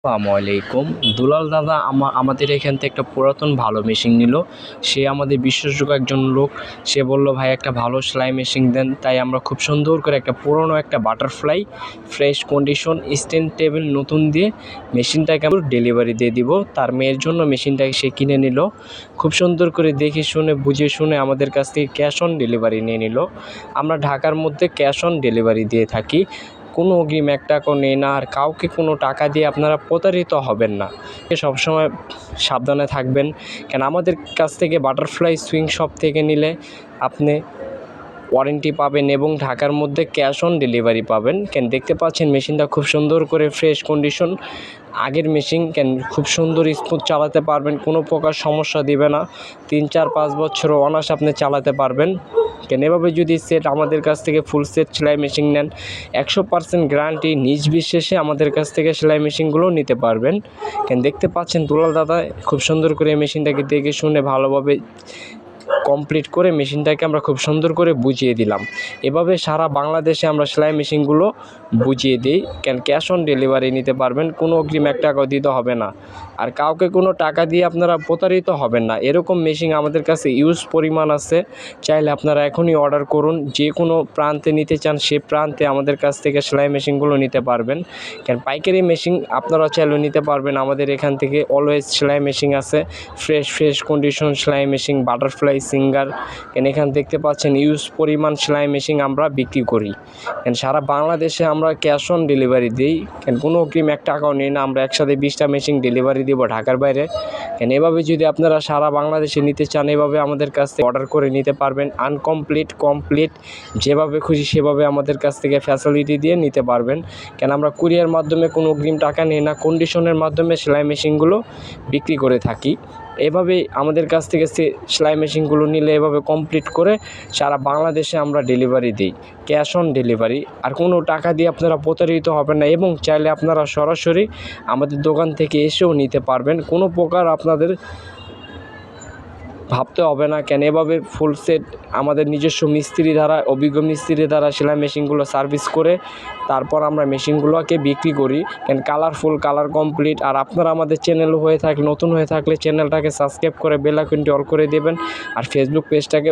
আসসালামু আলাইকুম। দুলাল দাদা আমাদের এখান থেকে একটা পুরাতন ভালো মেশিন নিল। সে আমাদের বিশ্বাসযোগ্য একজন লোক। সে বলল, ভাই একটা ভালো সেলাই মেশিন দেন। তাই আমরা খুব সুন্দর করে একটা পুরনো একটা butterfly fresh condition stand table নতুন দিয়ে মেশিনটাকে আমরা ডেলিভারি দিয়ে দিব। তার মেয়ের জন্য মেশিনটাকে সে কিনে নিল। খুব সুন্দর করে দেখে শুনে বুঝে শুনে আমাদের কাছ থেকে ক্যাশ অন ডেলিভারি নিয়ে নিল। আমরা ঢাকার মধ্যে ক্যাশ অন ডেলিভারি দিয়ে থাকি। কোনো অগ্রিম এক টাকাও নেই না, আর কাউকে কোনো টাকা দিয়ে আপনারা প্রতারিত হবেন না। সবসময় সাবধানে থাকবেন, কেন আমাদের কাছ থেকে বাটারফ্লাই সুইং শপ থেকে নিলে আপনি ওয়ারেন্টি পাবেন এবং ঢাকার মধ্যে ক্যাশ অন ডেলিভারি পাবেন। কেন দেখতে পাচ্ছেন মেশিনটা খুব সুন্দর করে ফ্রেশ কন্ডিশন, আগের মেশিন। কেন খুব সুন্দর স্মুথ চালাতে পারবেন, কোনো প্রকার সমস্যা দিবে না। 3-4-5 বছরও অনায়াসে আপনি চালাতে পারবেন। কেন এভাবে যদি সেট আমাদের কাছ থেকে ফুল সেট সেলাই মেশিন নেন, 100% গ্যারান্টি নিজ বিশ্বাসে আমাদের কাছ থেকে সেলাই মেশিনগুলো নিতে পারবেন। কেন দেখতে পাচ্ছেন দুলাল দাদা খুব সুন্দর করে মেশিনটাকে দেখে শুনে ভালোভাবে কমপ্লিট করে মেশিনটাকে আমরা খুব সুন্দর করে বুঝিয়ে দিলাম। এভাবে সারা বাংলাদেশে আমরা সেলাই মেশিনগুলো বুঝিয়ে দিই। কেন ক্যাশ অন ডেলিভারি নিতে পারবেন, কোনো অগ্রিম এক টাকাও দিতে হবে না, আর কাউকে কোনো টাকা দিয়ে আপনারা প্রতারিত হবেন না। এরকম মেশিন আমাদের কাছে ইউজ পরিমাণ আছে। চাইলে আপনারা এখনই অর্ডার করুন। যে কোনো প্রান্তে নিতে চান সে প্রান্তে আমাদের কাছ থেকে সেলাই মেশিনগুলো নিতে পারবেন। কেন পাইকারি মেশিন আপনারা চাইলেও নিতে পারবেন। আমাদের এখান থেকে অলওয়েজ সেলাই মেশিন আছে, ফ্রেশ কন্ডিশন সেলাই মেশিন, বাটারফ্লাই সিঙ্গার। কেন এখানে দেখতে পাচ্ছেন ইউজ পরিমাণ সেলাই মেশিন আমরা বিক্রি করি। কেন সারা বাংলাদেশে আমরা ক্যাশ অন ডেলিভারি দিই। কেন কোনো অগ্রিম এক টাকাও নেই না। আমরা একসাথে 20টা মেশিন ডেলিভারি দিব ঢাকার বাইরে। কেন এভাবে যদি আপনারা সারা বাংলাদেশে নিতে চান, এভাবে আমাদের কাছ থেকে অর্ডার করে নিতে পারবেন। কমপ্লিট যেভাবে খুশি সেভাবে আমাদের কাছ থেকে ফ্যাসিলিটি দিয়ে নিতে পারবেন। কেন আমরা কুরিয়ার মাধ্যমে কোনো অগ্রিম টাকা নিই না, কন্ডিশনের মাধ্যমে সেলাই মেশিনগুলো বিক্রি করে থাকি। এভাবেই আমাদের কাছ থেকে সেলাই মেশিনগুলো নিলে এভাবে কমপ্লিট করে সারা বাংলাদেশে আমরা ডেলিভারি দিই, ক্যাশ অন ডেলিভারি। আর কোনো টাকা দিয়ে আপনারা প্রতারিত হবেন না, এবং চাইলে আপনারা সরাসরি আমাদের দোকান থেকে এসেও নিতে পারবেন। কোনো প্রকার আপনাদের ভাবতে হবে না। কেন এভাবে ফুল সেট আমাদের নিজস্ব মিস্ত্রি দ্বারা, অভিজ্ঞ মিস্ত্রি দ্বারা সেলাই মেশিনগুলো সার্ভিস করে তারপর আমরা মেশিনগুলোকে বিক্রি করি। কেন কালারফুল, কালার কমপ্লিট। আর আপনারা আমাদের চ্যানেল নতুন হয়ে থাকলে চ্যানেলটাকে সাবস্ক্রাইব করে বেল আইকনটি অল করে দেবেন, আর ফেসবুক পেজটাকে